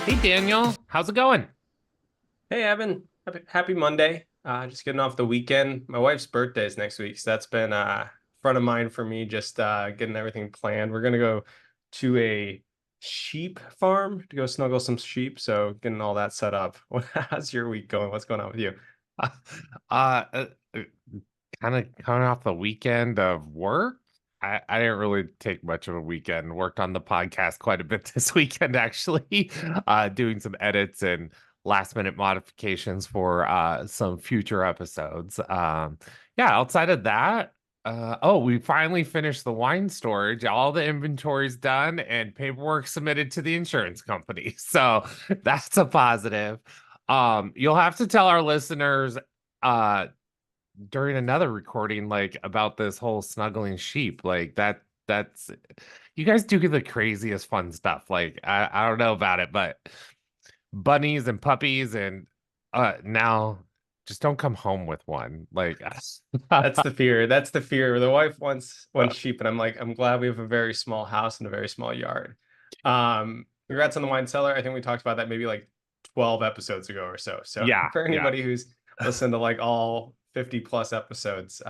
Hey, Daniel, how's it going? Hey Evan, happy Monday. Just getting off the weekend. My wife's birthday is next week, so that's been front of mind for me, just getting everything planned. We're gonna go to a sheep farm to go snuggle some sheep, so getting all that set up. How's your week going? What's going on with you? Uh, uh, uh, kind of coming off the weekend of work. I didn't really take much of a weekend. Worked on the podcast quite a bit this weekend, actually, doing some edits and last minute modifications for some future episodes. Yeah, outside of that, oh, we finally finished the wine storage. All the inventory's done and paperwork submitted to the insurance company. So that's a positive. You'll have to tell our listeners uh during another recording like about this whole snuggling sheep. Like that's you guys do the craziest fun stuff. Like I don't know about it, but bunnies and puppies and now just don't come home with one. Like That's the fear. That's the fear. The wife wants sheep, and I'm like, I'm glad we have a very small house and a very small yard. Congrats on the wine cellar. I think we talked about that maybe like 12 episodes ago or so. So yeah, for yeah. anybody who's listened to like all 50 plus episodes,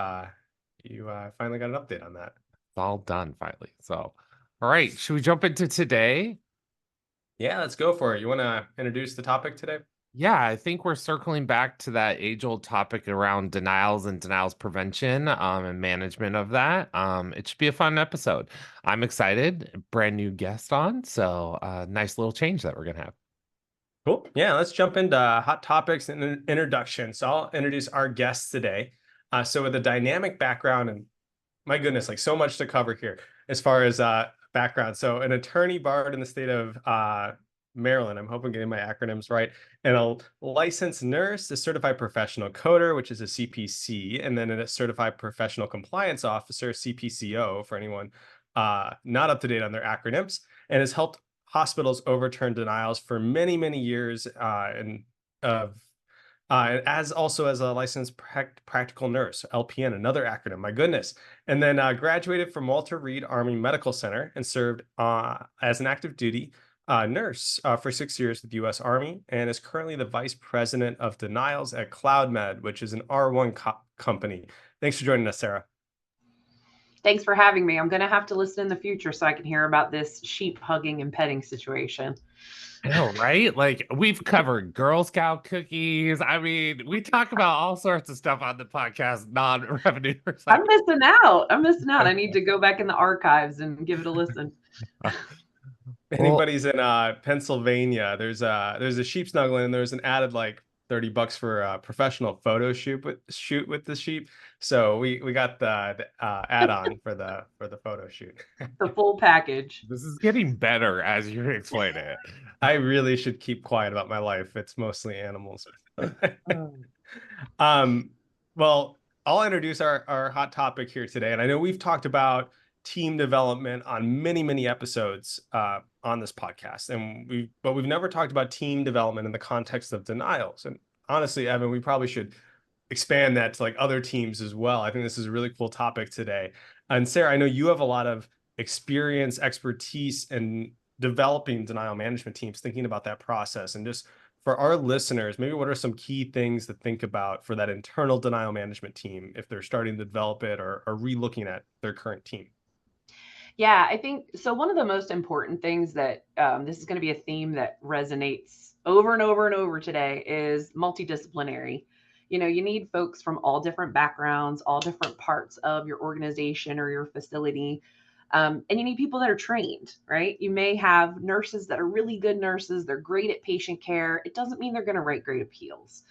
you finally got an update on that. It's all done finally. So all right, should we jump into today? Yeah, let's go for it. You want to introduce the topic today? Yeah, I think we're circling back to that age-old topic around denials and denials prevention, and management of that. It should be a fun episode. I'm excited. Brand new guest on, so nice little change that we're gonna have. Cool. Yeah, let's jump into hot topics and an introduction. So I'll introduce our guests today. So with a dynamic background, and my goodness, like so much to cover here as far as background. So an attorney barred in the state of Maryland. I'm hoping getting my acronyms right. And a licensed nurse, a certified professional coder, which is a CPC, and then a certified professional compliance officer, CPCO, for anyone not up to date on their acronyms, and has helped hospitals overturn denials for many, many years and of as also as a licensed practical nurse, LPN, another acronym, my goodness. And then graduated from Walter Reed Army Medical Center and served as an active duty nurse for 6 years with the U.S. Army, and is currently the vice president of denials at Cloudmed, which is an R1 company. Thanks for joining us, Sarah. Thanks for having me. I'm going to have to listen in the future so I can hear about this sheep hugging and petting situation. I know, right? Like we've covered Girl Scout cookies. I mean, we talk about all sorts of stuff on the podcast, non-revenue. I'm missing out. I need to go back in the archives and give it a listen. Anybody's in Pennsylvania, there's a sheep snuggling, and there's an added like $30 for a professional photo shoot with the sheep. So we got the add-on for the photo shoot. The full package. This is getting better as you explain it. I really should keep quiet about my life. It's mostly animals. Well, I'll introduce our hot topic here today. And I know we've talked about team development on many, many episodes on this podcast. But we've never talked about team development in the context of denials. And honestly, Evan, we probably should expand that to like other teams as well. I think this is a really cool topic today. And Sarah, I know you have a lot of experience, expertise, and developing denial management teams, thinking about that process. And just for our listeners, maybe what are some key things to think about for that internal denial management team if they're starting to develop it or re-looking at their current team? Yeah, I think so. One of the most important things that this is going to be a theme that resonates over and over and over today is multidisciplinary. You need folks from all different backgrounds, all different parts of your organization or your facility. And you need people that are trained, right? You may have nurses that are really good nurses. They're great at patient care. It doesn't mean they're going to write great appeals.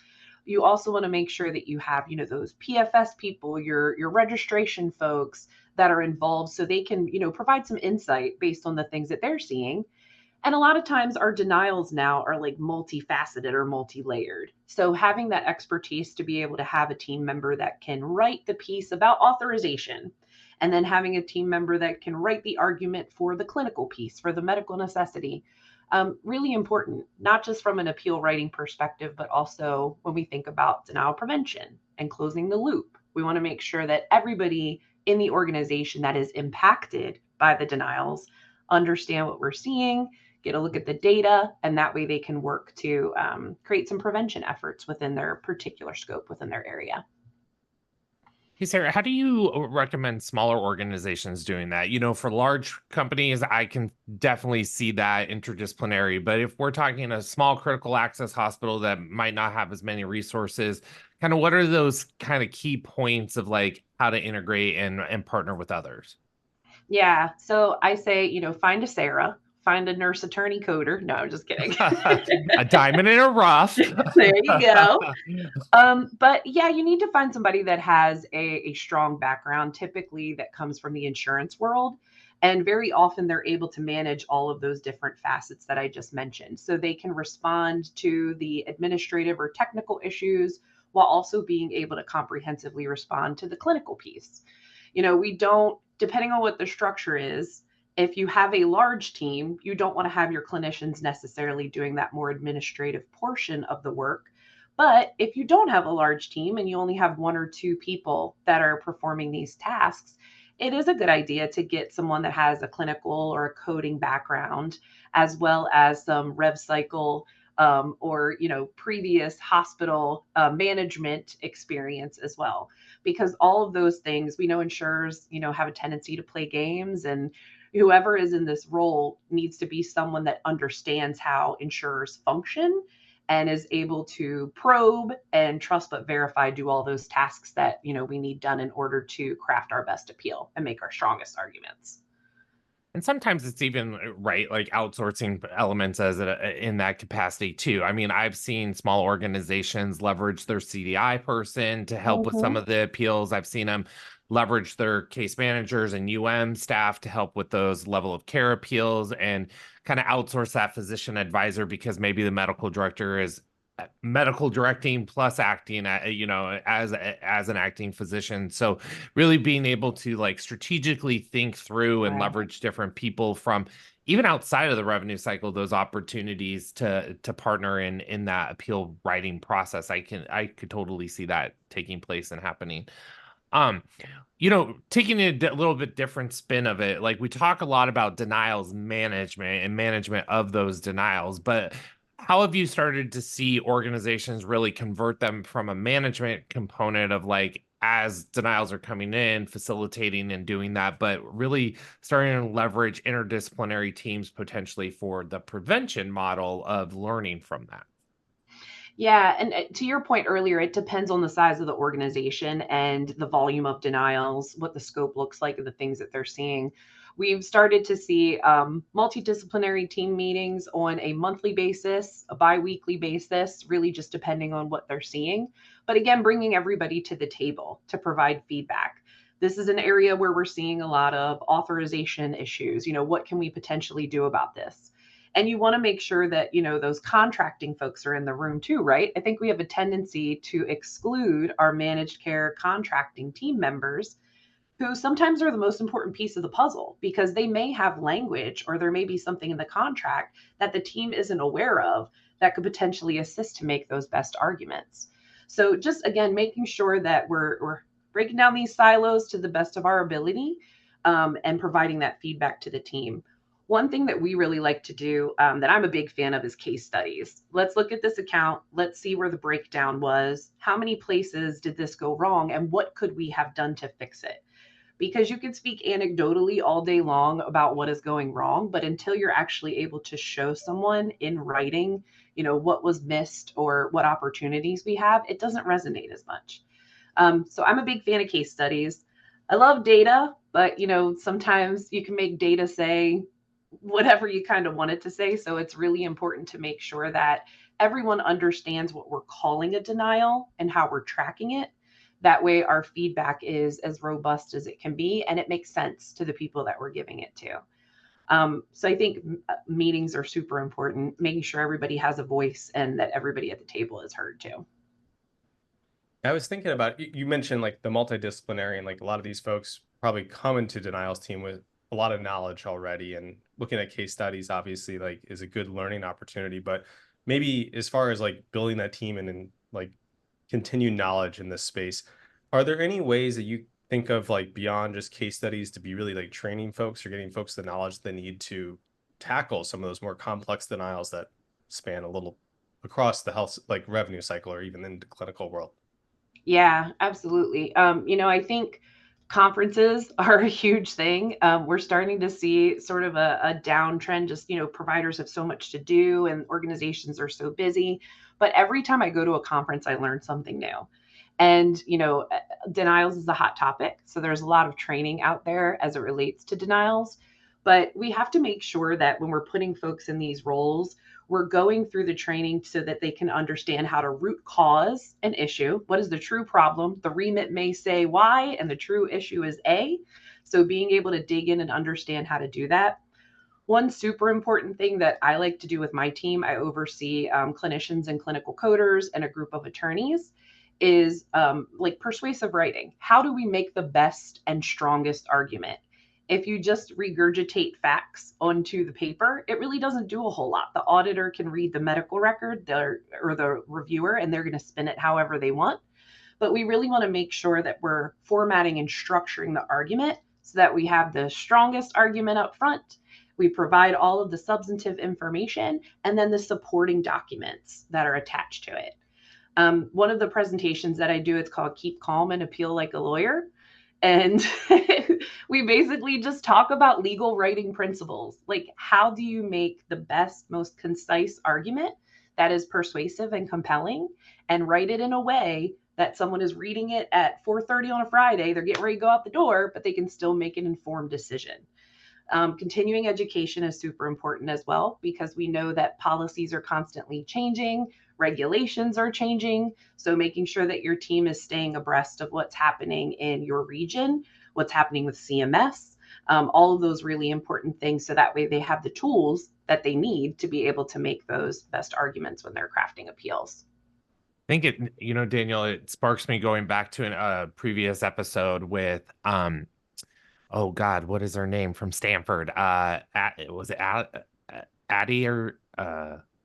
You also want to make sure that you have, those PFS people, your registration folks that are involved so they can, provide some insight based on the things that they're seeing. And a lot of times our denials now are like multifaceted or multi-layered. So having that expertise to be able to have a team member that can write the piece about authorization, and then having a team member that can write the argument for the clinical piece, for the medical necessity, really important, not just from an appeal writing perspective, but also when we think about denial prevention and closing the loop. We want to make sure that everybody in the organization that is impacted by the denials understand what we're seeing, get a look at the data, and that way they can work to create some prevention efforts within their particular scope within their area. Hey, Sarah, how do you recommend smaller organizations doing that? For large companies, I can definitely see that interdisciplinary. But if we're talking a small critical access hospital that might not have as many resources, kind of what are those kind of key points of like how to integrate and partner with others? Yeah. So I say, find a Sarah, find a nurse attorney coder. No, I'm just kidding. A diamond in a rough. There you go. But yeah, you need to find somebody that has a strong background, typically that comes from the insurance world. And very often they're able to manage all of those different facets that I just mentioned. So they can respond to the administrative or technical issues while also being able to comprehensively respond to the clinical piece. We don't, depending on what the structure is, if you have a large team, you don't want to have your clinicians necessarily doing that more administrative portion of the work. But if you don't have a large team and you only have one or two people that are performing these tasks, it is a good idea to get someone that has a clinical or a coding background, as well as some rev cycle or previous hospital management experience as well, because all of those things, we know insurers have a tendency to play games, and whoever is in this role needs to be someone that understands how insurers function and is able to probe and trust but verify, do all those tasks that we need done in order to craft our best appeal and make our strongest arguments. And sometimes it's even right, like outsourcing elements in that capacity too. I mean, I've seen small organizations leverage their CDI person to help with some Mhm. of the appeals. I've seen them leverage their case managers and staff to help with those level of care appeals and kind of outsource that physician advisor because maybe the medical director is medical directing plus acting as an acting physician. So really being able to like strategically think through and Right. leverage different people from even outside of the revenue cycle, those opportunities to partner in that appeal writing process. I could totally see that taking place and happening. um Taking a little bit different spin of it, like we talk a lot about denials management and management of those denials, but how have you started to see organizations really convert them from a management component of like as denials are coming in, facilitating and doing that, but really starting to leverage interdisciplinary teams potentially for the prevention model of learning from that? Yeah, and to your point earlier, it depends on the size of the organization and the volume of denials, what the scope looks like, and the things that they're seeing. We've started to see multidisciplinary team meetings on a monthly basis, a biweekly basis, really just depending on what they're seeing. But again, bringing everybody to the table to provide feedback. This is an area where we're seeing a lot of authorization issues. What can we potentially do about this? And you want to make sure that those contracting folks are in the room too, right? I think we have a tendency to exclude our managed care contracting team members, who sometimes are the most important piece of the puzzle, because they may have language or there may be something in the contract that the team isn't aware of that could potentially assist to make those best arguments. So just again, making sure that we're breaking down these silos to the best of our ability, and providing that feedback to the team. One thing that we really like to do, that I'm a big fan of, is case studies. Let's look at this account. Let's see where the breakdown was. How many places did this go wrong? And what could we have done to fix it? Because you can speak anecdotally all day long about what is going wrong, but until you're actually able to show someone in writing, what was missed or what opportunities we have, it doesn't resonate as much. So I'm a big fan of case studies. I love data, but sometimes you can make data say whatever you kind of want it to say. So it's really important to make sure that everyone understands what we're calling a denial and how we're tracking it. That way, our feedback is as robust as it can be, and it makes sense to the people that we're giving it to. So I think meetings are super important, making sure everybody has a voice and that everybody at the table is heard too. I was thinking about, you mentioned like the multidisciplinary, and like a lot of these folks probably come into denials team with a lot of knowledge already, and looking at case studies obviously like is a good learning opportunity. But maybe as far as like building that team and like continued knowledge in this space, are there any ways that you think of like beyond just case studies to be really like training folks or getting folks the knowledge they need to tackle some of those more complex denials that span a little across the health, like revenue cycle, or even in the clinical world? Yeah, absolutely. I think conferences are a huge thing. We're starting to see sort of a downtrend. Just, providers have so much to do and organizations are so busy. But every time I go to a conference, I learn something new. And, denials is a hot topic. So there's a lot of training out there as it relates to denials. But we have to make sure that when we're putting folks in these roles, we're going through the training so that they can understand how to root cause an issue. What is the true problem? The remit may say Y and the true issue is A. So being able to dig in and understand how to do that. One super important thing that I like to do with my team, I oversee clinicians and clinical coders and a group of attorneys, is like persuasive writing. How do we make the best and strongest argument? If you just regurgitate facts onto the paper, it really doesn't do a whole lot. The auditor can read the medical record or the reviewer, and they're going to spin it however they want. But we really want to make sure that we're formatting and structuring the argument so that we have the strongest argument up front. We provide all of the substantive information and then the supporting documents that are attached to it. One of the presentations that I do, it's called Keep Calm and Appeal Like a Lawyer. And we basically just talk about legal writing principles. Like, how do you make the best, most concise argument that is persuasive and compelling, and write it in a way that someone is reading it at 4:30 on a Friday, they're getting ready to go out the door, but they can still make an informed decision. Continuing education is super important as well, because we know that policies are constantly changing, regulations are changing. So making sure that your team is staying abreast of what's happening in your region, what's happening with CMS, all of those really important things. So that way they have the tools that they need to be able to make those best arguments when they're crafting appeals. I think Daniel, it sparks me going back to a previous episode with, oh God, what is her name from Stanford? Was it Addie or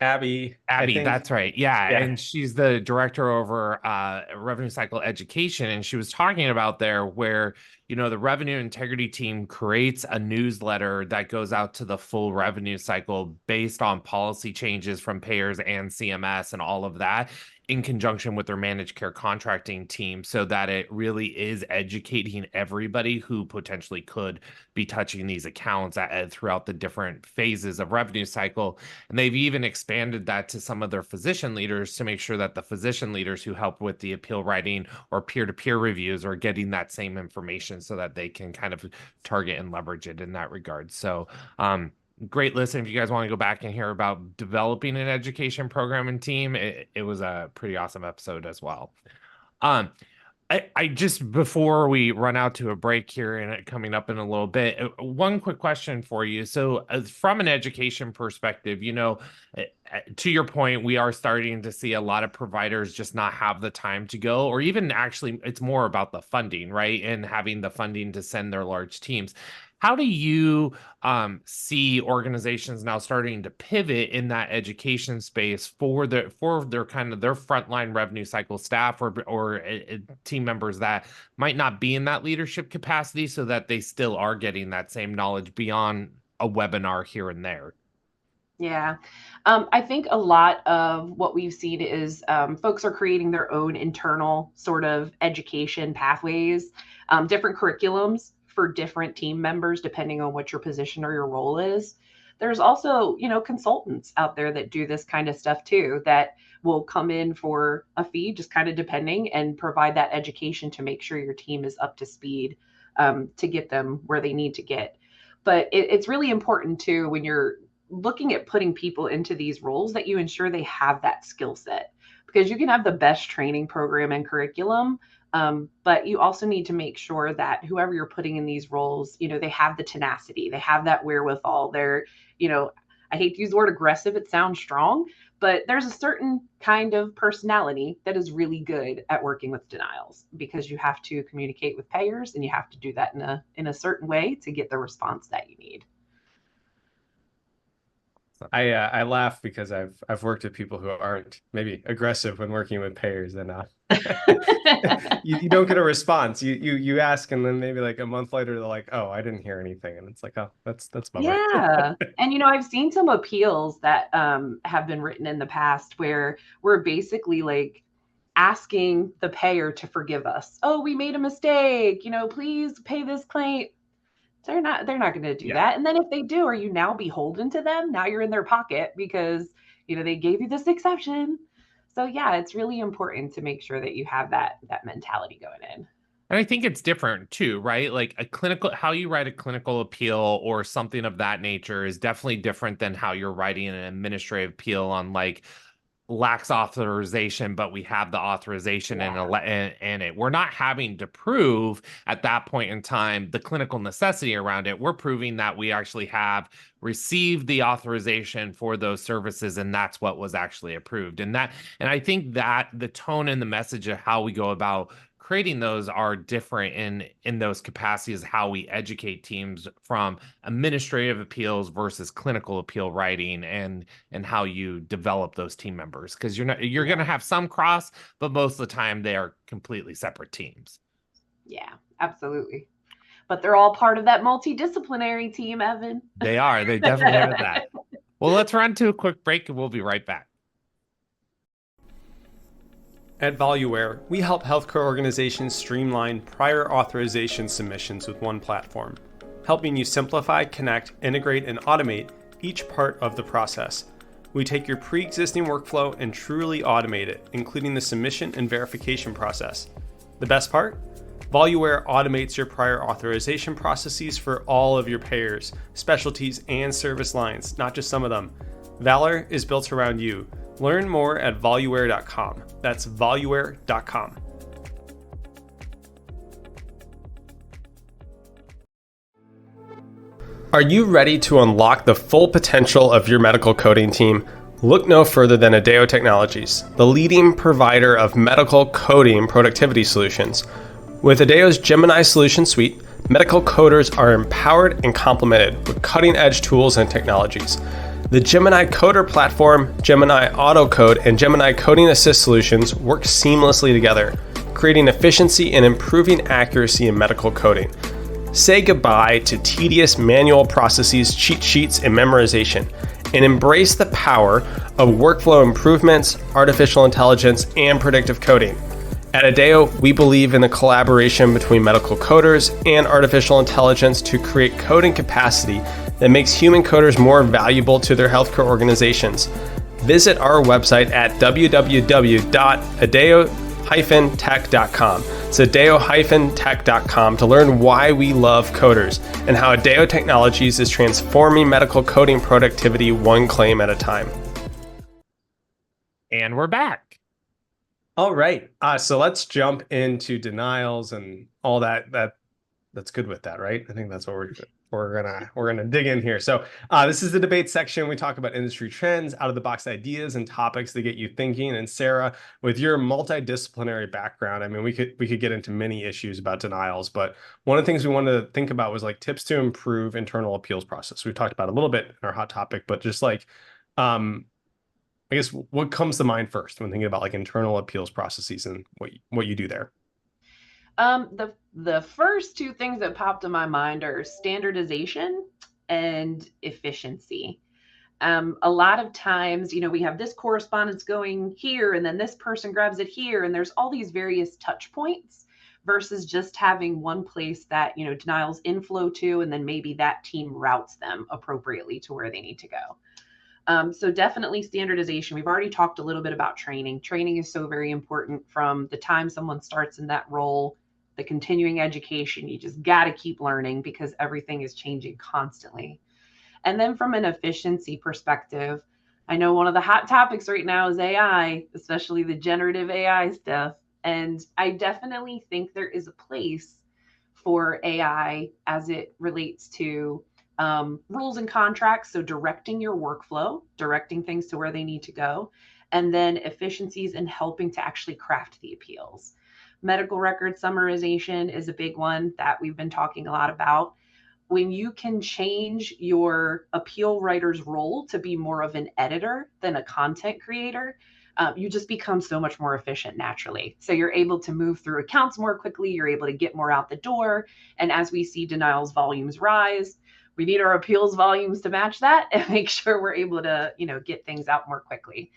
Abby, Abby, I think. that's right. Yeah. Yeah. And she's the director over revenue cycle education. And she was talking about there where, the revenue integrity team creates a newsletter that goes out to the full revenue cycle based on policy changes from payers and CMS and all of that, in conjunction with their managed care contracting team, so that it really is educating everybody who potentially could be touching these accounts throughout the different phases of revenue cycle. And they've even expanded that to some of their physician leaders to make sure that the physician leaders who help with the appeal writing or peer-to-peer reviews are getting that same information so that they can kind of target and leverage it in that regard. So, great listen. If you guys want to go back and hear about developing an education program and team, it was a pretty awesome episode as well. I just, before we run out to a break here and coming up in a little bit, one quick question for you. So from an education perspective, to your point, we are starting to see a lot of providers just not have the time to go, or even actually it's more about the funding, right? And having the funding to send their large teams. How do you see organizations now starting to pivot in that education space for their kind of their frontline revenue cycle staff or team members that might not be in that leadership capacity, so that they still are getting that same knowledge beyond a webinar here and there? Yeah. I think a lot of what we've seen is folks are creating their own internal sort of education pathways, different curriculums for different team members, depending on what your position or your role is. There's also, consultants out there that do this kind of stuff too, that will come in for a fee, just kind of depending, and provide that education to make sure your team is up to speed, to get them where they need to get. But it's really important too, when you're looking at putting people into these roles, that you ensure they have that skill set, because you can have the best training program and curriculum, but you also need to make sure that whoever you're putting in these roles, they have the tenacity, they have that wherewithal. They're, I hate to use the word aggressive, it sounds strong, but there's a certain kind of personality that is really good at working with denials, because you have to communicate with payers and you have to do that in a certain way to get the response that you need. I laugh because I've worked with people who aren't maybe aggressive when working with payers, and you don't get a response. You ask, and then maybe like a month later they're like, "Oh, I didn't hear anything," and it's like, "Oh, that's bummer." Yeah. And I've seen some appeals that have been written in the past where we're basically like asking the payer to forgive us. Oh, we made a mistake, please pay this claim. They're not going to do that. And then if they do, are you now beholden to them? Now you're in their pocket because, they gave you this exception. So yeah, it's really important to make sure that you have that mentality going in. And I think it's different too, right? Like how you write a clinical appeal or something of that nature is definitely different than how you're writing an administrative appeal on like lacks authorization, but we have the authorization and it. We're not having to prove at that point in time the clinical necessity around it. We're proving that we actually have received the authorization for those services, and that's what was actually approved. And I think that the tone and the message of how we go about creating those are different in those capacities, how we educate teams from administrative appeals versus clinical appeal writing and how you develop those team members, because you're going to have some cross, but most of the time they are completely separate teams. Yeah, absolutely. But they're all part of that multidisciplinary team, Evan. They definitely are that. Well, let's run to a quick break and we'll be right back. At ValueWare, we help healthcare organizations streamline prior authorization submissions with one platform, helping you simplify, connect, integrate, and automate each part of the process. We take your pre-existing workflow and truly automate it, including the submission and verification process. The best part? ValueWare automates your prior authorization processes for all of your payers, specialties, and service lines, not just some of them. Valor is built around you. Learn more at valueware.com. That's valueware.com. Are you ready to unlock the full potential of your medical coding team? Look no further than Adeo Technologies, the leading provider of medical coding productivity solutions. With Adeo's Gemini Solution Suite, medical coders are empowered and complemented with cutting-edge tools and technologies. The Gemini Coder platform, Gemini Autocode, and Gemini Coding Assist solutions work seamlessly together, creating efficiency and improving accuracy in medical coding. Say goodbye to tedious manual processes, cheat sheets, and memorization, and embrace the power of workflow improvements, artificial intelligence, and predictive coding. At Adeo, we believe in the collaboration between medical coders and artificial intelligence to create coding capacity that makes human coders more valuable to their healthcare organizations. Visit our website at www.adeo-tech.com. It's adeo-tech.com to learn why we love coders and how Adeo Technologies is transforming medical coding productivity one claim at a time. And we're back. All right. So let's jump into denials and all that. That's good with that, right? I think that's what we're gonna dig in here. So this is the debate section. We talk about industry trends, out of the box ideas, and topics that get you thinking. And Sarah, with your multidisciplinary background, I mean, we could get into many issues about denials, but one of the things we wanted to think about was like tips to improve internal appeals process. We talked about it a little bit in our hot topic, but just like I guess what comes to mind first when thinking about like internal appeals processes and what you do there? The first two things that popped in my mind are standardization and efficiency. A lot of times, we have this correspondence going here, and then this person grabs it here, and there's all these various touch points versus just having one place that, denials inflow to, and then maybe that team routes them appropriately to where they need to go. So definitely standardization. We've already talked a little bit about training. Training is so very important from the time someone starts in that role, the continuing education. You just got to keep learning because everything is changing constantly. And then from an efficiency perspective, I know one of the hot topics right now is AI, especially the generative AI stuff. And I definitely think there is a place for AI as it relates to rules and contracts. So directing your workflow, directing things to where they need to go, and then efficiencies in helping to actually craft the appeals. Medical record summarization is a big one that we've been talking a lot about. when you can change your appeal writer's role to be more of an editor than a content creator, you just become so much more efficient naturally. So you're able to move through accounts more quickly. You're able to get more out the door. And as we see denials volumes rise, we need our appeals volumes to match that and make sure we're able to, get things out more quickly.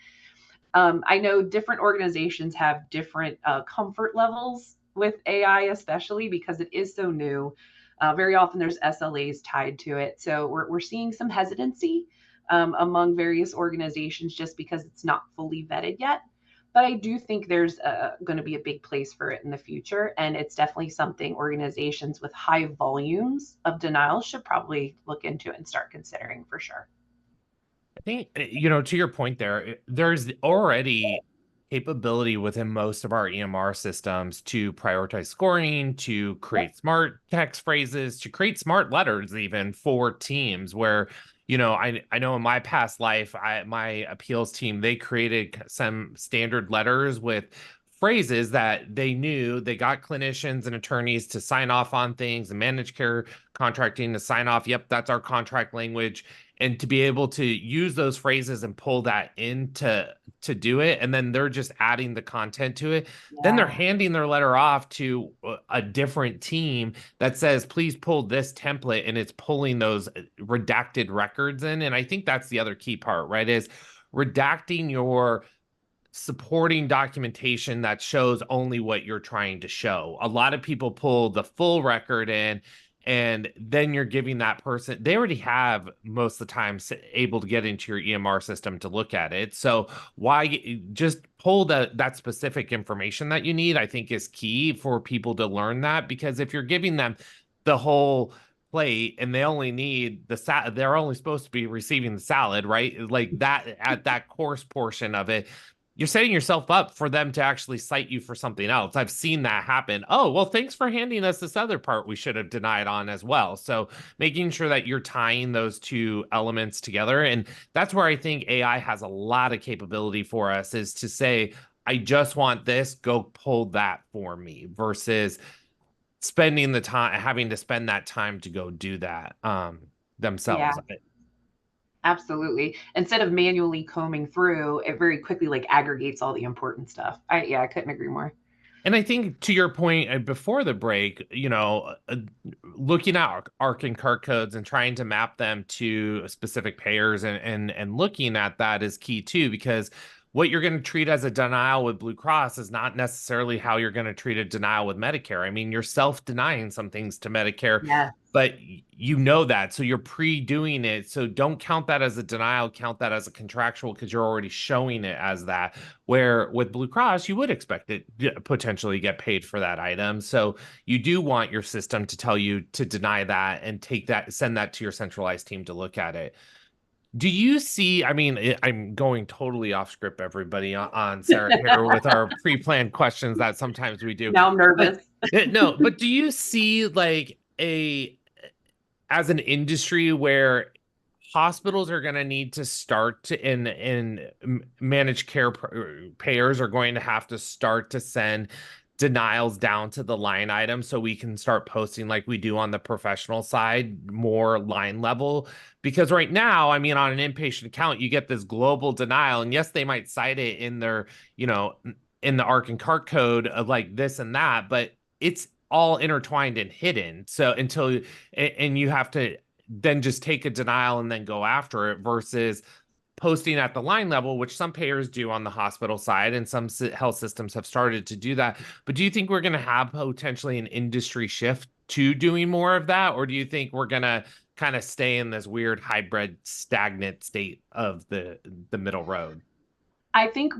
I know different organizations have different comfort levels with AI, especially because it is so new. Very often there's SLAs tied to it. So we're seeing some hesitancy among various organizations just because it's not fully vetted yet. But I do think there's going to be a big place for it in the future. And it's definitely something organizations with high volumes of denials should probably look into and start considering for sure. I think, to your point there, there's already capability within most of our EMR systems to prioritize scoring, to create smart text phrases, to create smart letters even for teams where, I know in my past life, my appeals team, they created some standard letters with phrases that they knew they got clinicians and attorneys to sign off on things and managed care contracting to sign off. Yep, that's our contract language. And to be able to use those phrases and pull that in to do it, and then they're just adding the content to it. Then they're handing their letter off to a different team that says, please pull this template, and it's pulling those redacted records in. And I think that's the other key part, right? Is redacting your supporting documentation that shows only what you're trying to show. A lot of people pull the full record in, and then you're giving that person, they already have most of the time able to get into your EMR system to look at it. So why just pull that specific information that you need, I think is key for people to learn that, because if you're giving them the whole plate and they only need the they're only supposed to be receiving the salad, right? Like that at that course portion of it, you're setting yourself up for them to actually cite you for something else. I've seen that happen. Oh, well, thanks for handing us this other part we should have denied on as well. So making sure that you're tying those two elements together. And that's where I think AI has a lot of capability for us, is to say, I just want this, go pull that for me, versus spending the time, having to spend that time to go do that themselves. Yeah. Absolutely. Instead of manually combing through, it very quickly aggregates all the important stuff. I couldn't agree more. And I think to your point before the break, looking at ARC and CART codes and trying to map them to specific payers and looking at that is key too, because what you're going to treat as a denial with Blue Cross is not necessarily how you're going to treat a denial with Medicare. I mean, you're self-denying some things to Medicare, but you know that. So you're pre-doing it. So don't count that as a denial, count that as a contractual, because you're already showing it as that. Where with Blue Cross, you would expect it to potentially get paid for that item. So you do want your system to tell you to deny that and take that, send that to your centralized team to look at it. Do you see, I mean, I'm going totally off script, everybody, on Sarah here with our pre-planned questions that sometimes we do. Now I'm nervous. No, but do you see as an industry where hospitals are going to need to start to, in managed care payers are going to have to start to send denials down to the line item, so we can start posting like we do on the professional side, more line level? Because right now, I mean, on an inpatient account, you get this global denial, and yes, they might cite it in their, in the ARC and CART code of like this and that, but it's all intertwined and hidden. So and you have to then just take a denial and then go after it, versus posting at the line level, which some payers do on the hospital side, and some health systems have started to do that. But do you think we're going to have potentially an industry shift to doing more of that? Or do you think we're going to kind of stay in this weird hybrid stagnant state of the middle road? I think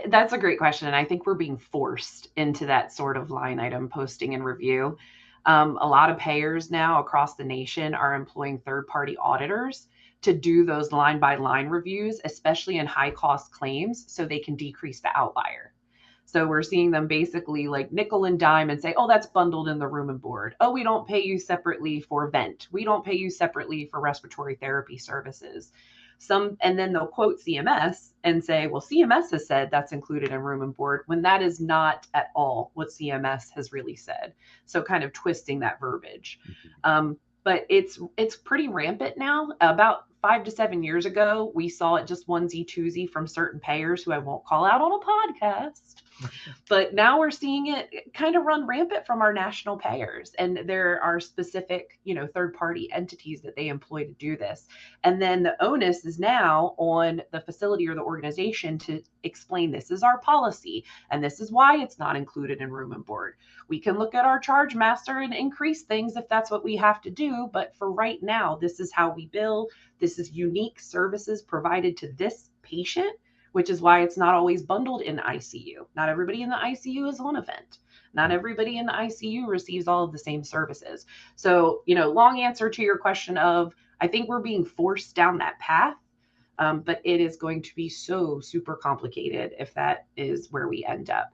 that's a great question. And I think we're being forced into that sort of line item posting and review. A lot of payers now across the nation are employing third-party auditors to do those line-by-line reviews, especially in high-cost claims, so they can decrease the outlier. So we're seeing them basically nickel and dime and say, oh, that's bundled in the room and board. Oh, we don't pay you separately for vent. We don't pay you separately for respiratory therapy services. And then they'll quote CMS and say, well, CMS has said that's included in room and board, when that is not at all what CMS has really said. So kind of twisting that verbiage. but it's pretty rampant now. About 5 to 7 years ago, we saw it just onesie twosie from certain payers who I won't call out on a podcast. But now we're seeing it kind of run rampant from our national payers. And there are specific, third party entities that they employ to do this. And then the onus is now on the facility or the organization to explain this is our policy and this is why it's not included in room and board. We can look at our charge master and increase things if that's what we have to do. But for right now, this is how we bill. This is unique services provided to this patient, which is why it's not always bundled in the ICU. Not everybody in the ICU is on a vent. Not everybody in the ICU receives all of the same services. So, long answer to your question of, I think we're being forced down that path, but it is going to be so super complicated if that is where we end up.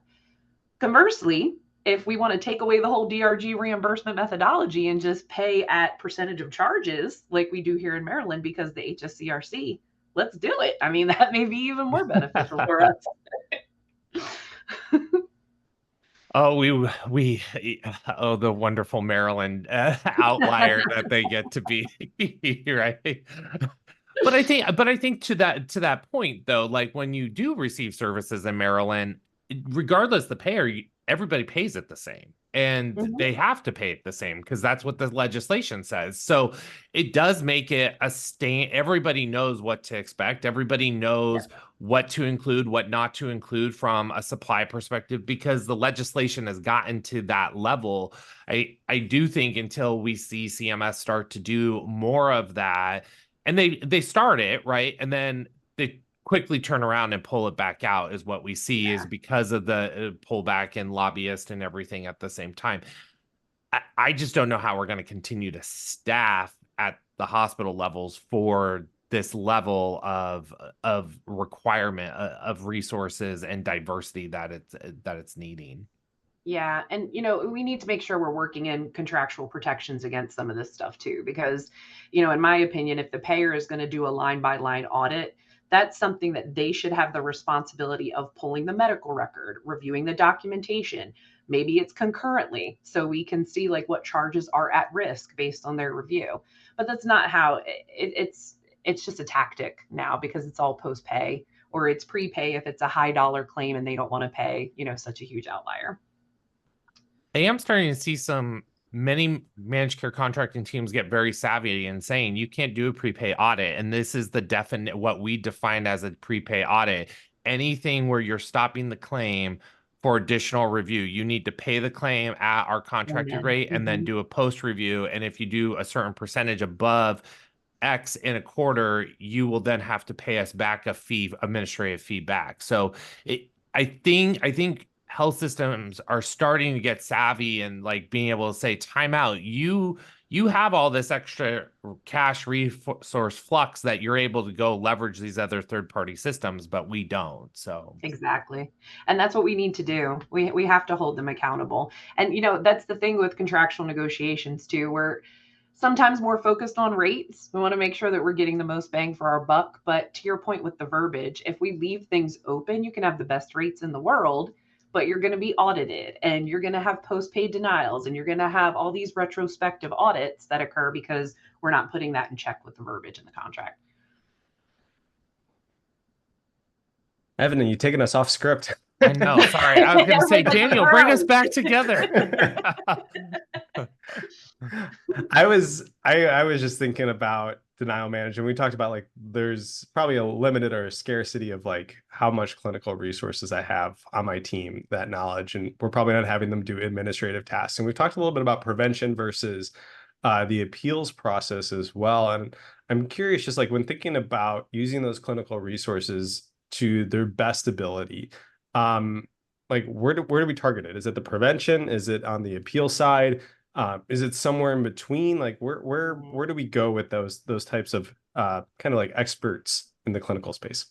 Conversely, if we want to take away the whole DRG reimbursement methodology and just pay at percentage of charges like we do here in Maryland because the HSCRC, let's do it. I mean, that may be even more beneficial for us. Oh, the wonderful Maryland outlier that they get to be, right? But I think to that point though, like when you do receive services in Maryland, regardless the payer, everybody pays it the same. And they have to pay it the same because that's what the legislation says. So it does make it a stain. Everybody knows what to expect. Everybody knows what to include, what not to include from a supply perspective, because the legislation has gotten to that level. I do think until we see CMS start to do more of that, and they start it, right? And then they quickly turn around and pull it back out is what we see is because of the pullback and lobbyist and everything at the same time. I just don't know how we're going to continue to staff at the hospital levels for this level of requirement of resources and diversity that it's needing. Yeah. And, we need to make sure we're working in contractual protections against some of this stuff too, because, in my opinion, if the payer is going to do a line by line audit, that's something that they should have the responsibility of pulling the medical record, reviewing the documentation. Maybe it's concurrently so we can see like what charges are at risk based on their review. But that's not how it's just a tactic now because it's all post pay or it's prepay if it's a high dollar claim and they don't want to pay, such a huge outlier. I am starting to see many managed care contracting teams get very savvy and saying you can't do a prepay audit. And this is what we define as a prepay audit. Anything where you're stopping the claim for additional review, you need to pay the claim at our contracted rate and then do a post review. And if you do a certain percentage above X in a quarter, you will then have to pay us back administrative fee back. So I think health systems are starting to get savvy and like being able to say, time out, you have all this extra cash resource flux that you're able to go leverage these other third-party systems, but we don't. So exactly. And that's what we need to do. We have to hold them accountable. And that's the thing with contractual negotiations too. We're sometimes more focused on rates. We want to make sure that we're getting the most bang for our buck. But to your point with the verbiage, if we leave things open, you can have the best rates in the world, but you're going to be audited and you're going to have post-paid denials and you're going to have all these retrospective audits that occur because we're not putting that in check with the verbiage in the contract. Evan, you've taken us off script. I know. Sorry. I was going to say, Daniel, bring us back together. I was just thinking about denial management. We talked about like there's probably a limited or a scarcity of like how much clinical resources I have on my team, that knowledge, and we're probably not having them do administrative tasks. And we've talked a little bit about prevention versus the appeals process as well. And I'm curious, just like when thinking about using those clinical resources to their best ability, like where do we target it? Is it the prevention? Is it on the appeal side? Is it somewhere in between? Like where do we go with those types of kind of like experts in the clinical space?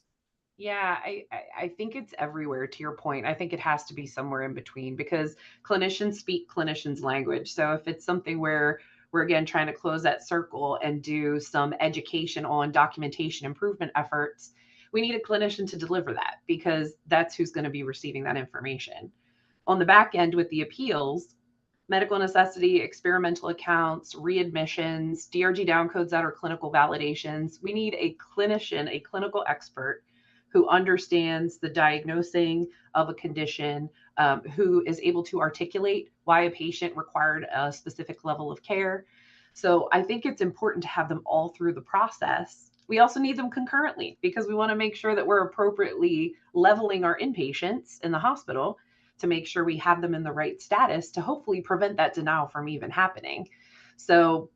Yeah, I think it's everywhere. To your point, I think it has to be somewhere in between because clinicians speak clinicians' language. So if it's something where we're again trying to close that circle and do some education on documentation improvement efforts, we need a clinician to deliver that because that's who's going to be receiving that information. On the back end with the appeals, medical necessity, experimental accounts, readmissions, DRG downcodes that are clinical validations. We need a clinician, a clinical expert who understands the diagnosing of a condition, who is able to articulate why a patient required a specific level of care. So I think it's important to have them all through the process. We also need them concurrently because we want to make sure that we're appropriately leveling our inpatients in the hospital to make sure we have them in the right status to hopefully prevent that denial from even happening. So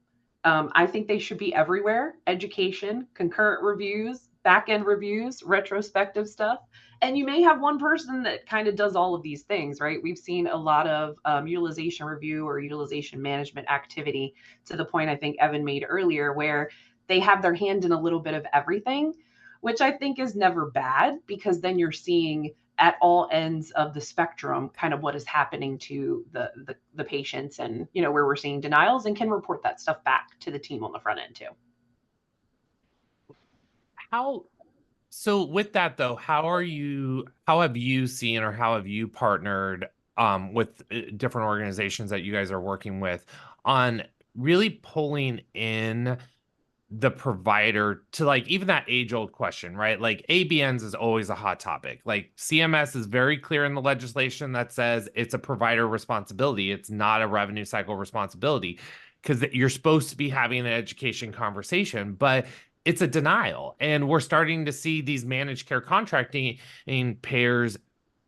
I think they should be everywhere: education, concurrent reviews, back end reviews, retrospective stuff. And you may have one person that kind of does all of these things, right? We've seen a lot of utilization review or utilization management activity, to the point I think Evan made earlier, where they have their hand in a little bit of everything, which I think is never bad, because then you're seeing at all ends of the spectrum kind of what is happening to the patients, and where we're seeing denials, and can report that stuff back to the team on the front end too. So with that though, how have you seen, or how have you partnered with different organizations that you guys are working with on really pulling in the provider to, like, even that age-old question, right? Like, ABNs is always a hot topic. Like, CMS is very clear in the legislation that says it's a provider responsibility. It's not a revenue cycle responsibility, because you're supposed to be having an education conversation, but it's a denial. And we're starting to see these managed care contracting payers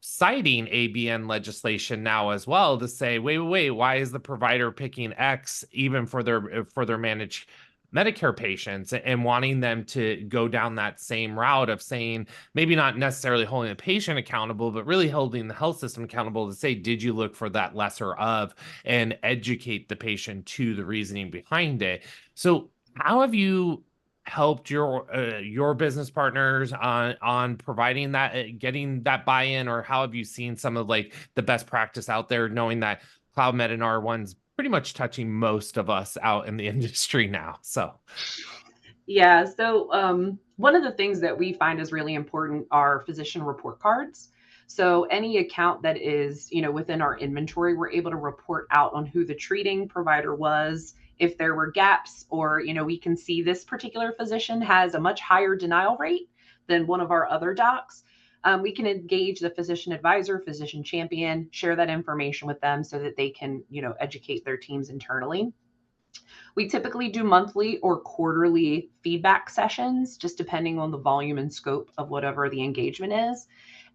citing ABN legislation now as well to say, wait, why is the provider picking X even for their managed Medicare patients, and wanting them to go down that same route of saying, maybe not necessarily holding the patient accountable, but really holding the health system accountable to say, did you look for that lesser of, and educate the patient to the reasoning behind it. So how have you helped your business partners on providing that, getting that buy-in, or how have you seen some of, like, the best practice out there, knowing that Cloudmed and R1's pretty much touching most of us out in the industry now? So yeah, so one of the things that we find is really important are physician report cards. So any account that is within our inventory, we're able to report out on who the treating provider was, if there were gaps, or we can see this particular physician has a much higher denial rate than one of our other docs. We can engage the physician advisor, physician champion, share that information with them so that they can educate their teams internally. We typically do monthly or quarterly feedback sessions, just depending on the volume and scope of whatever the engagement is.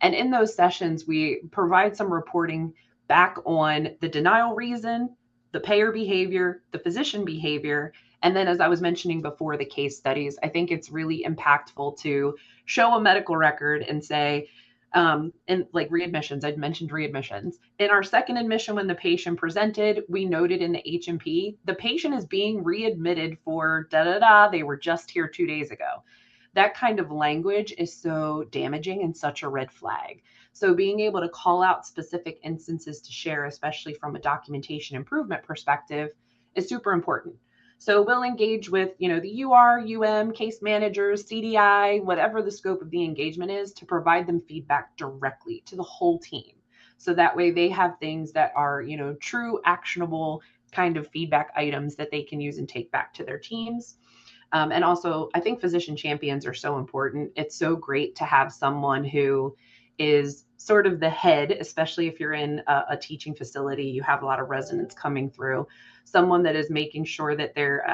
And in those sessions, we provide some reporting back on the denial reason, the payer behavior, the physician behavior, and then, as I was mentioning before, the case studies. I think it's really impactful to show a medical record and say, and like readmissions, I'd mentioned readmissions. In our second admission, when the patient presented, we noted in the H&P, the patient is being readmitted for da-da-da, they were just here 2 days ago. That kind of language is so damaging and such a red flag. So being able to call out specific instances to share, especially from a documentation improvement perspective, is super important. So we'll engage with, the UR, case managers, CDI, whatever the scope of the engagement is, to provide them feedback directly to the whole team. So that way they have things that are, true, actionable kind of feedback items that they can use and take back to their teams. And also, I think physician champions are so important. It's so great to have someone who is sort of the head, especially if you're in a teaching facility, you have a lot of residents coming through. Someone that is making sure that they're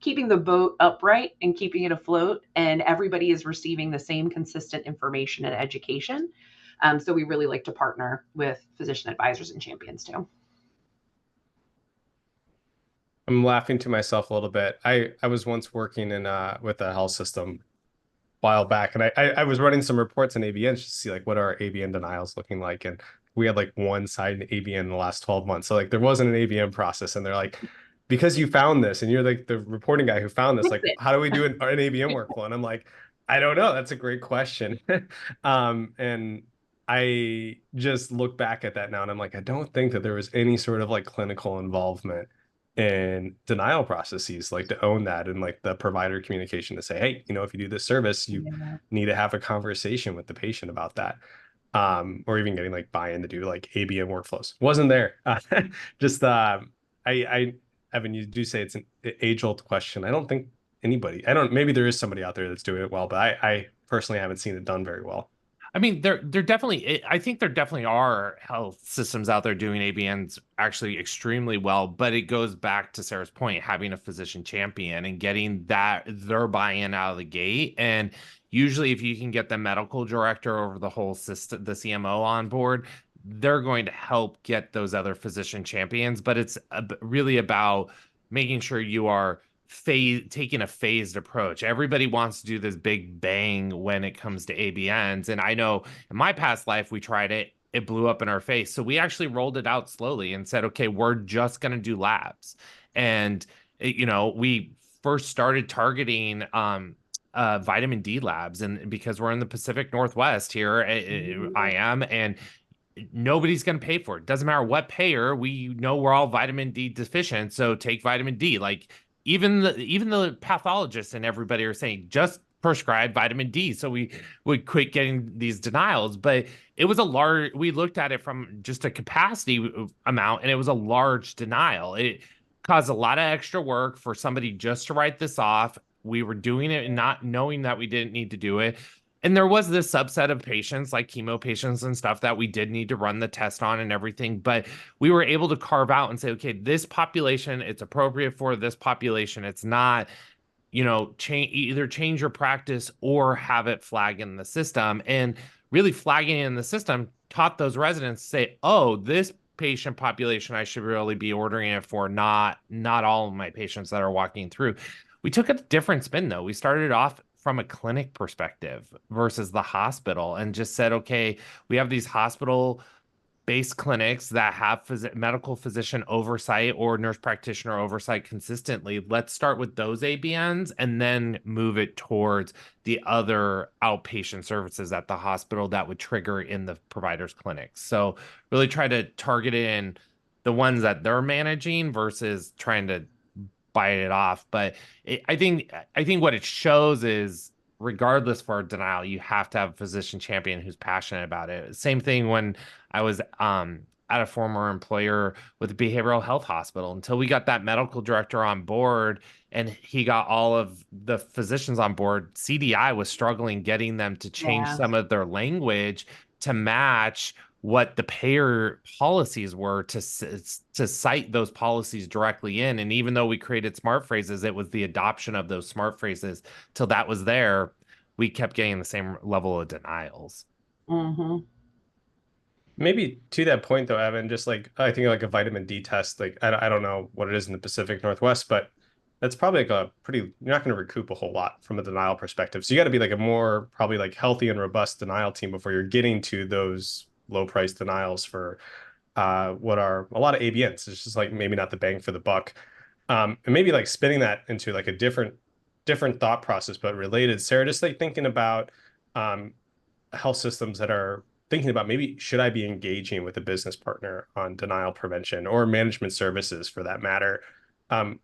keeping the boat upright and keeping it afloat, and everybody is receiving the same consistent information and education. So we really like to partner with physician advisors and champions too. I'm laughing to myself a little bit. I was once working in with a health system a while back, and I was running some reports on ABNs just to see, like, what are our ABN denials looking like, and we had like one side in ABN in the last 12 months. So like there wasn't an ABN process, and they're like, because you found this and you're like the reporting guy who found this, like, how do we do an ABN workflow? And I'm like, I don't know. That's a great question. And I just look back at that now and I'm like, I don't think that there was any sort of like clinical involvement in denial processes, like to own that, and like the provider communication to say, hey, if you do this service, you need to have a conversation with the patient about that. or even getting like buy-in to do like ABM workflows. Wasn't there. Just Evan, you do say it's an age-old question. I don't think maybe there is somebody out there that's doing it well, but I personally haven't seen it done very well. I mean, there definitely, I think there definitely are health systems out there doing ABNs actually extremely well, but it goes back to Sarah's point, having a physician champion and getting their buy-in out of the gate. And usually if you can get the medical director over the whole system, the CMO on board, they're going to help get those other physician champions. But it's really about making sure you are taking a phased approach. Everybody wants to do this big bang when it comes to ABNs. And I know in my past life, we tried it, it blew up in our face. So we actually rolled it out slowly and said, okay, we're just going to do labs. And, we first started targeting vitamin D labs. And because we're in the Pacific Northwest here, I am, and nobody's going to pay for it. Doesn't matter what payer, we know we're all vitamin D deficient. So take vitamin D. Like even the pathologists and everybody are saying just prescribe vitamin D. So we would quit getting these denials. But it was we looked at it from just a capacity amount, and it was a large denial. It caused a lot of extra work for somebody just to write this off. We were doing it and not knowing that we didn't need to do it. And there was this subset of patients, like chemo patients and stuff, that we did need to run the test on and everything. But we were able to carve out and say, okay, this population, it's appropriate for this population. It's not, either change your practice or have it flag in the system. And really flagging in the system taught those residents to say, oh, this patient population I should really be ordering it for, not all of my patients that are walking through. We took a different spin, though. We started off from a clinic perspective versus the hospital and just said, okay, we have these hospital-based clinics that have medical physician oversight or nurse practitioner oversight consistently. Let's start with those ABNs and then move it towards the other outpatient services at the hospital that would trigger in the provider's clinics. So really try to target in the ones that they're managing versus trying to bite it off. But I think what it shows is, regardless for denial, you have to have a physician champion who's passionate about it. Same thing when I was at a former employer with a behavioral health hospital. Until we got that medical director on board and he got all of the physicians on board, CDI was struggling getting them to change some of their language to match what the payer policies were, to cite those policies directly in. And even though we created smart phrases, it was the adoption of those smart phrases till that was there. We kept getting the same level of denials. Mm-hmm. Maybe to that point though, Evan, just like I think like a vitamin D test, like I don't know what it is in the Pacific Northwest, but that's probably like you're not going to recoup a whole lot from a denial perspective. So you got to be like a more probably like healthy and robust denial team before you're getting to those low price denials for what are a lot of ABNs. It's just like maybe not the bang for the buck. And maybe like spinning that into like a different thought process, but related. Sarah, just like thinking about health systems that are thinking about maybe should I be engaging with a business partner on denial prevention or management services for that matter?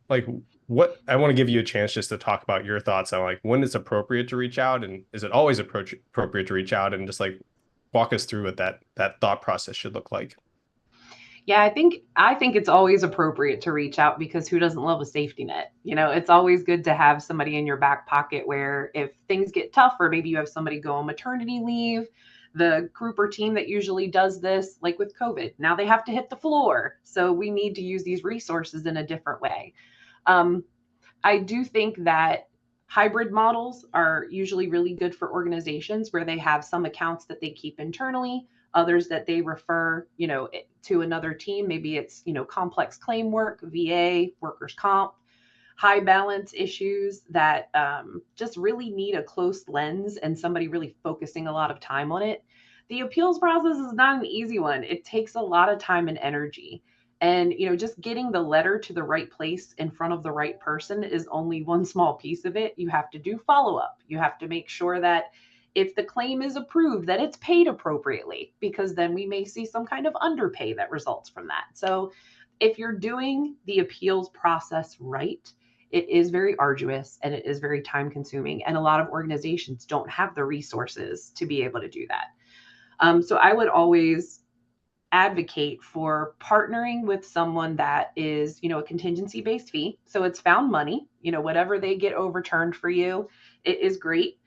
Like what I want to give you a chance just to talk about your thoughts on like when it's appropriate to reach out, and is it always appropriate to reach out, and just like walk us through what that thought process should look like. Yeah, I think it's always appropriate to reach out, because who doesn't love a safety net? It's always good to have somebody in your back pocket where if things get tough, or maybe you have somebody go on maternity leave, the group or team that usually does this, like with COVID, now they have to hit the floor. So we need to use these resources in a different way. I do think that hybrid models are usually really good for organizations where they have some accounts that they keep internally, others that they refer, to another team. Maybe it's, complex claim work, VA, workers' comp, high balance issues that just really need a close lens and somebody really focusing a lot of time on it. The appeals process is not an easy one. It takes a lot of time and energy. And, just getting the letter to the right place in front of the right person is only one small piece of it. You have to do follow-up. You have to make sure that if the claim is approved, that it's paid appropriately, because then we may see some kind of underpay that results from that. So if you're doing the appeals process right, it is very arduous and it is very time consuming. And a lot of organizations don't have the resources to be able to do that. So I would always advocate for partnering with someone that is, a contingency based fee. So it's found money, whatever they get overturned for you, it is great.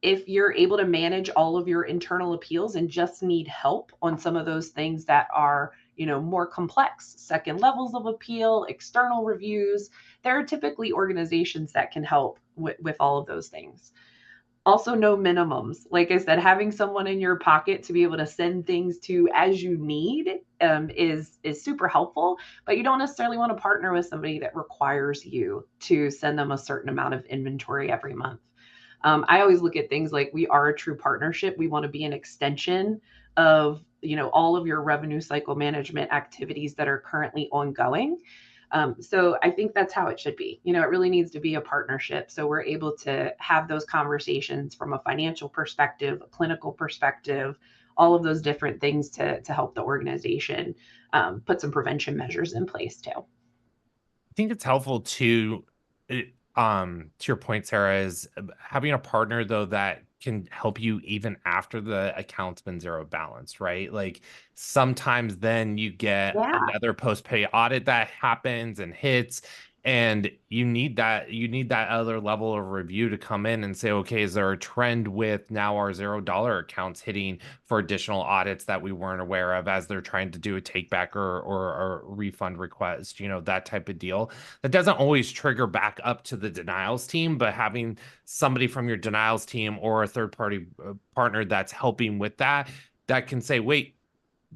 If you're able to manage all of your internal appeals and just need help on some of those things that are, more complex, second levels of appeal, external reviews, there are typically organizations that can help with all of those things. Also, no minimums. Like I said, having someone in your pocket to be able to send things to as you need is super helpful. But you don't necessarily want to partner with somebody that requires you to send them a certain amount of inventory every month. I always look at things like we are a true partnership. We want to be an extension of all of your revenue cycle management activities that are currently ongoing. So I think that's how it should be. It really needs to be a partnership. So we're able to have those conversations from a financial perspective, a clinical perspective, all of those different things to help the organization put some prevention measures in place too. I think it's helpful to your point, Sarah, is having a partner though that can help you even after the account's been zero balance, right? Like sometimes then you get Yeah. another post-pay audit that happens and hits, and you need that other level of review to come in and say, okay, is there a trend with now our $0 accounts hitting for additional audits that we weren't aware of as they're trying to do a take back or refund request, that type of deal. That doesn't always trigger back up to the denials team, but having somebody from your denials team or a third party partner that's helping with that can say, wait,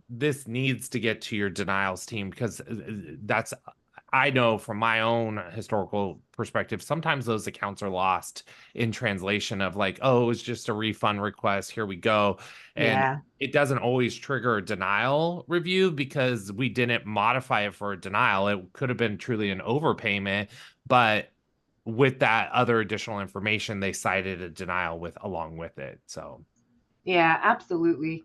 this needs to get to your denials team, because that's, I know from my own historical perspective, sometimes those accounts are lost in translation of like, oh, it was just a refund request, here we go. And Yeah. it doesn't always trigger a denial review because we didn't modify it for a denial. It could have been truly an overpayment, but with that other additional information, they cited a denial with along with it. So Yeah, absolutely.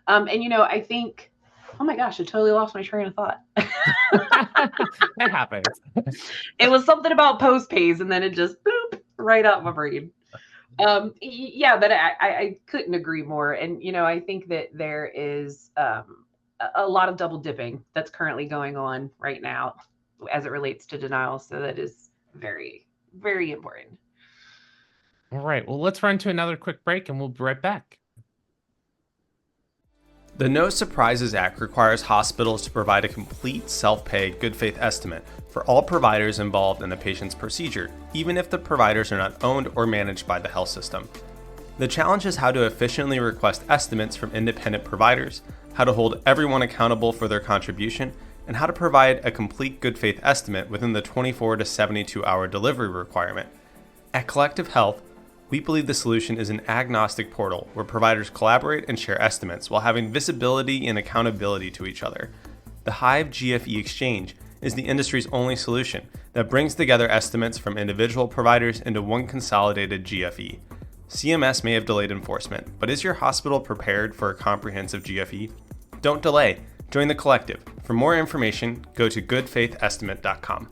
And I think, oh my gosh, I totally lost my train of thought. that happens. It was something about post pays, and then it just boop right out my brain. Yeah, but I couldn't agree more. And I think that there is a lot of double dipping that's currently going on right now as it relates to denial. So that is very, very important. All right. Well, let's run to another quick break and we'll be right back. The No Surprises Act requires hospitals to provide a complete self-pay good faith estimate for all providers involved in a patient's procedure, even if the providers are not owned or managed by the health system. The challenge is how to efficiently request estimates from independent providers, how to hold everyone accountable for their contribution, and how to provide a complete good faith estimate within the 24 to 72 hour delivery requirement. At Collective Health, we believe the solution is an agnostic portal where providers collaborate and share estimates while having visibility and accountability to each other. The Hive GFE Exchange is the industry's only solution that brings together estimates from individual providers into one consolidated GFE. CMS may have delayed enforcement, but is your hospital prepared for a comprehensive GFE? Don't delay. Join the Collective. For more information, go to goodfaithestimate.com.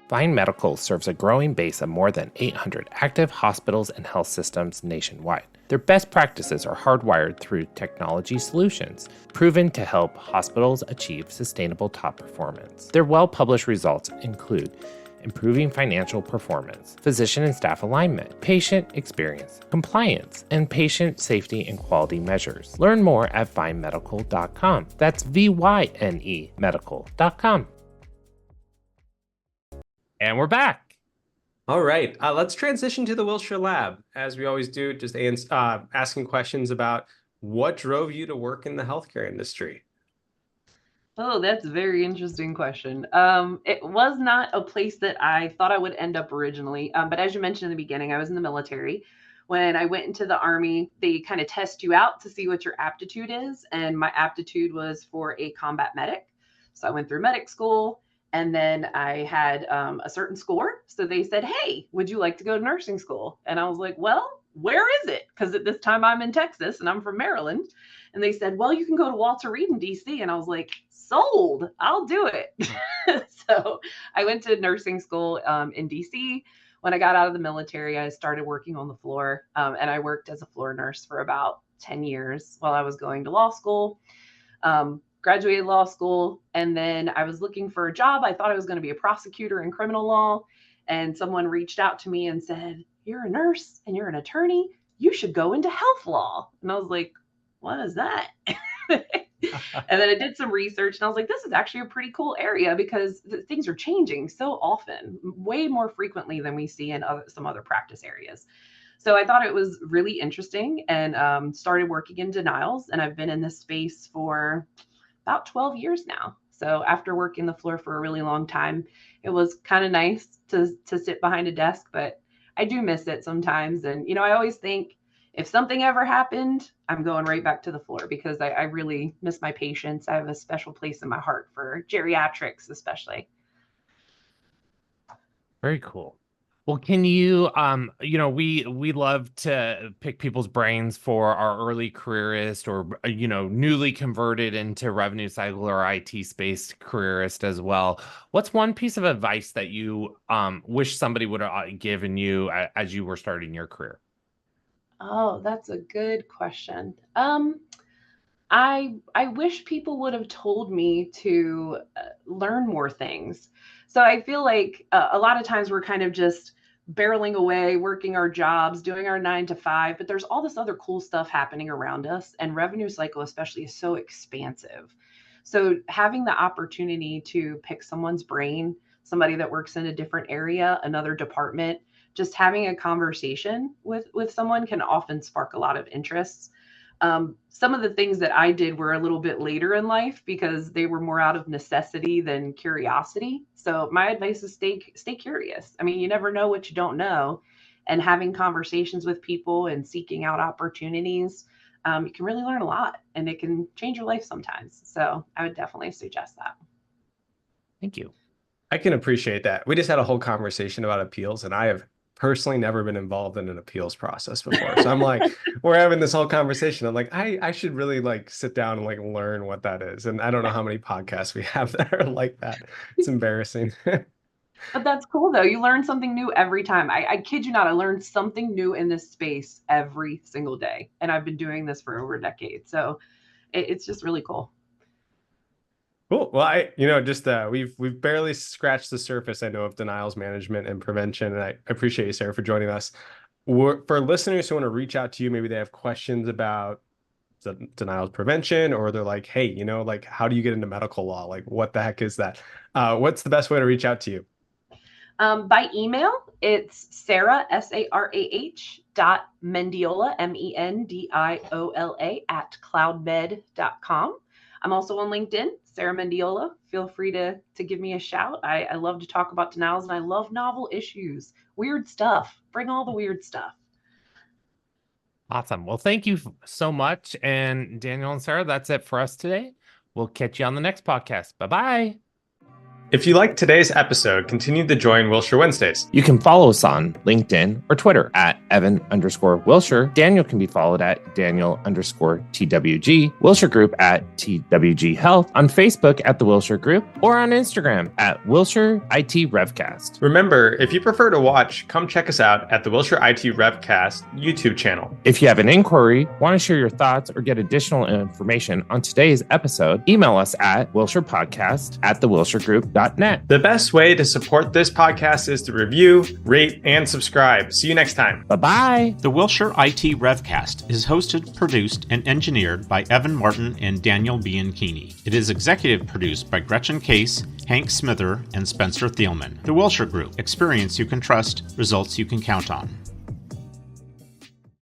Vine Medical serves a growing base of more than 800 active hospitals and health systems nationwide. Their best practices are hardwired through technology solutions, proven to help hospitals achieve sustainable top performance. Their well-published results include improving financial performance, physician and staff alignment, patient experience, compliance, and patient safety and quality measures. Learn more at vinemedical.com. That's VYNE medical.com. And we're back. All right, let's transition to the Wilshire Lab. As we always do, just asking questions about what drove you to work in the healthcare industry. Oh, that's a very interesting question. It was not a place that I thought I would end up originally. But as you mentioned in the beginning, I was in the military. When I went into the Army, they kind of test you out to see what your aptitude is. And my aptitude was for a combat medic. So I went through medic school, and then I had a certain score. So they said, hey, would you like to go to nursing school? And I was like, well, where is it? Because at this time I'm in Texas and I'm from Maryland. And they said, well, you can go to Walter Reed in DC. And I was like, sold, I'll do it. So I went to nursing school in DC, when I got out of the military, I started working on the floor, and I worked as a floor nurse for about 10 years while I was going to law school. Graduated law school, and then I was looking for a job. I thought I was going to be a prosecutor in criminal law, and someone reached out to me and said, "You're a nurse and you're an attorney. You should go into health law." And I was like, "What is that?" And then I did some research, and I was like, "This is actually a pretty cool area because things are changing so often, way more frequently than we see in some other practice areas." So I thought it was really interesting, and started working in denials. And I've been in this space for about 12 years now. So after working the floor for a really long time, it was kind of nice to sit behind a desk, but I do miss it sometimes. And, I always think if something ever happened, I'm going right back to the floor because I really miss my patients. I have a special place in my heart for geriatrics, especially. Very cool. Well, can you, we love to pick people's brains for our early careerist or, newly converted into revenue cycle or IT space careerist as well. What's one piece of advice that you wish somebody would have given you as you were starting your career? Oh, that's a good question. I wish people would have told me to learn more things. So I feel like a lot of times we're kind of just barreling away, working our jobs, doing our 9 to 5, but there's all this other cool stuff happening around us. And revenue cycle especially is so expansive. So having the opportunity to pick someone's brain, somebody that works in a different area, another department, just having a conversation with someone can often spark a lot of interests. Some of the things that I did were a little bit later in life because they were more out of necessity than curiosity. So my advice is stay curious. I mean, you never know what you don't know, and having conversations with people and seeking out opportunities, you can really learn a lot, and it can change your life sometimes. So I would definitely suggest that. Thank you. I can appreciate that. We just had a whole conversation about appeals, and I have personally never been involved in an appeals process before. So I'm like, we're having this whole conversation. I'm like, I should really sit down and learn what that is. And I don't know how many podcasts we have that are like that. It's embarrassing. But that's cool though. You learn something new every time. I kid you not, I learned something new in this space every single day. And I've been doing this for over a decade. So it's just really cool. Cool. Well, we've barely scratched the surface, I know, of denials management and prevention. And I appreciate you, Sarah, for joining us. For listeners who want to reach out to you, maybe they have questions about the denials prevention, or they're like, hey, how do you get into medical law? Like, what the heck is that? What's the best way to reach out to you? By email, it's Sarah, SARAH .Mendiola, MENDIOLA @cloudmed.com. I'm also on LinkedIn, Sarah Mendiola. Feel free to give me a shout. I love to talk about denials, and I love novel issues, weird stuff. Bring all the weird stuff. Awesome. Well, thank you so much. And Daniel and Sarah, that's it for us today. We'll catch you on the next podcast. Bye-bye. If you liked today's episode, continue to join Wilshire Wednesdays. You can follow us on LinkedIn or Twitter at Evan_Wilshire. Daniel can be followed at Daniel_TWG. Wilshire Group at TWG Health. On Facebook at the Wilshire Group, or on Instagram at Wilshire IT RevCast. Remember, if you prefer to watch, come check us out at the Wilshire IT RevCast YouTube channel. If you have an inquiry, want to share your thoughts, or get additional information on today's episode, email us at WilshirePodcast@thewilshiregroup.net. The best way to support this podcast is to review, rate, and subscribe. See you next time. Bye-bye. The Wilshire IT RevCast is hosted, produced, and engineered by Evan Martin and Daniel Bianchini. It is executive produced by Gretchen Case, Hank Smither, and Spencer Thielman. The Wilshire Group. Experience you can trust, results you can count on.